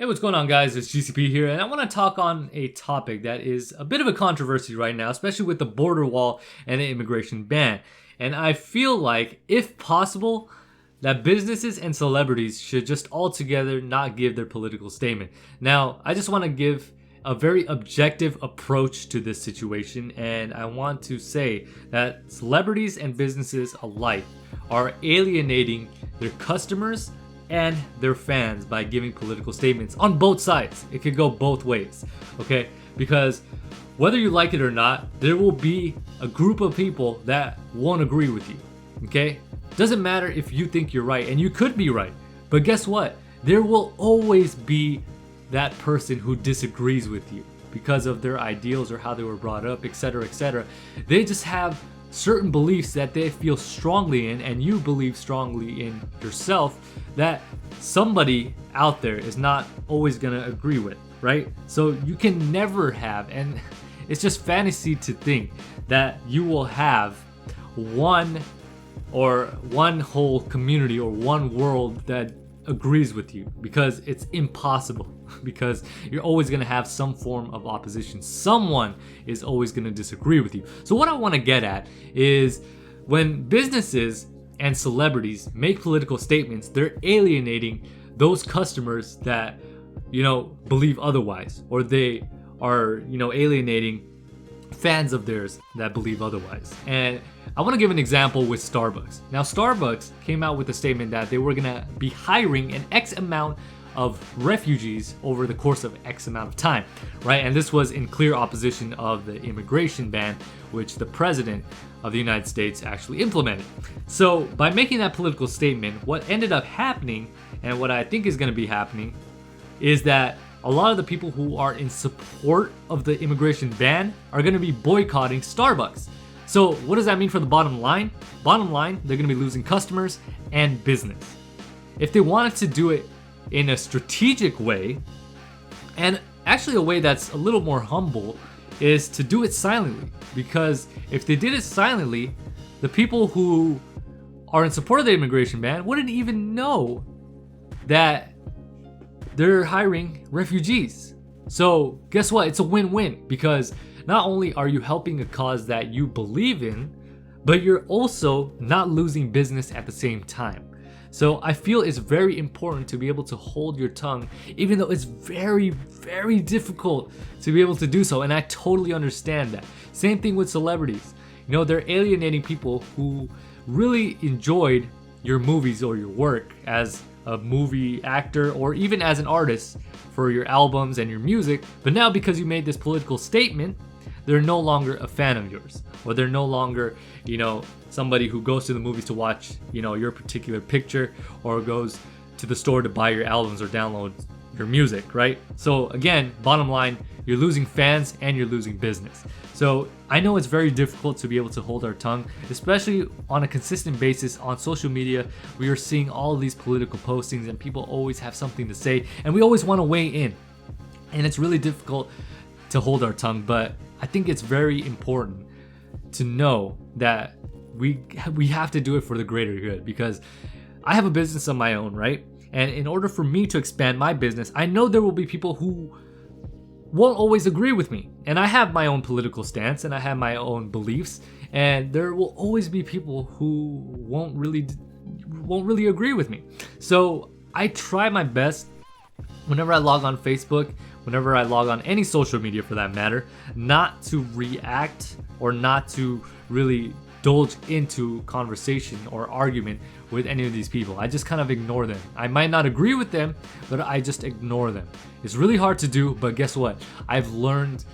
Hey, what's going on, guys? It's GCP here, and I want to talk on a topic that is a bit of a controversy right now, especially with the border wall and the immigration ban. And I feel like, if possible, that businesses and celebrities should just altogether not give their political statement. Now, I just want to give a very objective approach to this situation, and I want to say that celebrities and businesses alike are alienating their customers and their fans by giving political statements on both sides. It could go both ways, okay? Because whether you like it or not, there will be a group of people that won't agree with you, okay? Doesn't matter if you think you're right, and you could be right, but guess what? There will always be that person who disagrees with you because of their ideals or how they were brought up, etc., etc. They just have certain beliefs that they feel strongly in, and you believe strongly in yourself, that somebody out there is not always gonna agree with, right? So you can never have, and it's just fantasy to think that you will have one whole community or one world that agrees with you, because it's impossible. Because you're always going to have some form of opposition. Someone is always going to disagree with you. So what I want to get at is, when businesses and celebrities make political statements, they're alienating those customers that, believe otherwise, or they are, alienating fans of theirs that believe otherwise. And I want to give an example with Starbucks. Now, Starbucks came out with a statement that they were going to be hiring an X amount of refugees over the course of X amount of time, right? And this was in clear opposition of the immigration ban, which the president of the United States actually implemented. So by making that political statement, what ended up happening, and what I think is going to be happening, is that a lot of the people who are in support of the immigration ban are going to be boycotting Starbucks. So what does that mean for the bottom line? Bottom line, they're going to be losing customers and business. If they wanted to do it in a strategic way, and actually a way that's a little more humble, is to do it silently. Because if they did it silently, the people who are in support of the immigration ban wouldn't even know that they're hiring refugees. So guess what? It's a win-win, because not only are you helping a cause that you believe in, but you're also not losing business at the same time. So I feel it's very important to be able to hold your tongue, even though it's very, very difficult to be able to do so. And I totally understand that. Same thing with celebrities. They're alienating people who really enjoyed your movies or your work as a movie actor, or even as an artist for your albums and your music. But now, because you made this political statement, they're no longer a fan of yours, or they're no longer, somebody who goes to the movies to watch, your particular picture, or goes to the store to buy your albums or download your music, right? So again, bottom line, you're losing fans and you're losing business. So I know it's very difficult to be able to hold our tongue, especially on a consistent basis on social media. We are seeing all of these political postings, and people always have something to say, and we always want to weigh in. And it's really difficult to hold our tongue, but I think it's very important to know that we have to do it for the greater good, because I have a business of my own, right? And in order for me to expand my business, I know there will be people who won't always agree with me. And I have my own political stance, and I have my own beliefs, and there will always be people who won't really agree with me. So I try my best whenever I log on Facebook, whenever I log on any social media for that matter, not to react or not to really indulge into conversation or argument with any of these people. I just kind of ignore them. I might not agree with them, but I just ignore them. It's really hard to do, but guess what? I've learned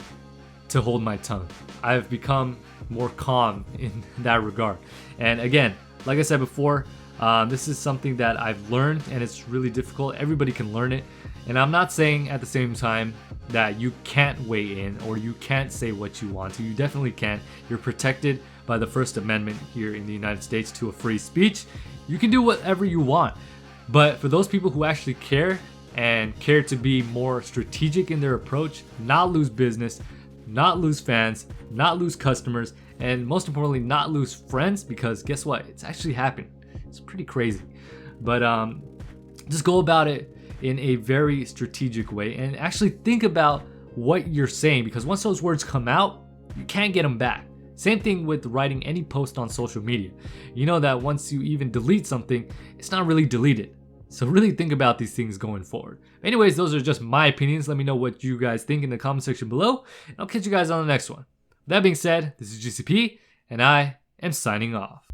to hold my tongue. I've become more calm in that regard. And again, like I said before, this is something that I've learned, and it's really difficult. Everybody can learn it. And I'm not saying at the same time that you can't weigh in or you can't say what you want to. You definitely can. You're protected by the First Amendment here in the United States to a free speech. You can do whatever you want. But for those people who actually care, and care to be more strategic in their approach, not lose business, not lose fans, not lose customers, and most importantly, not lose friends, because guess what? It's actually happened. It's pretty crazy. But just go about it in a very strategic way and actually think about what you're saying, because once those words come out, you can't get them back. Same thing with writing any post on social media. You know that once you even delete something, it's not really deleted. So really think about these things going forward. Anyways, those are just my opinions. Let me know what you guys think in the comment section below, and I'll catch you guys on the next one. That being said, this is GCP, and I am signing off.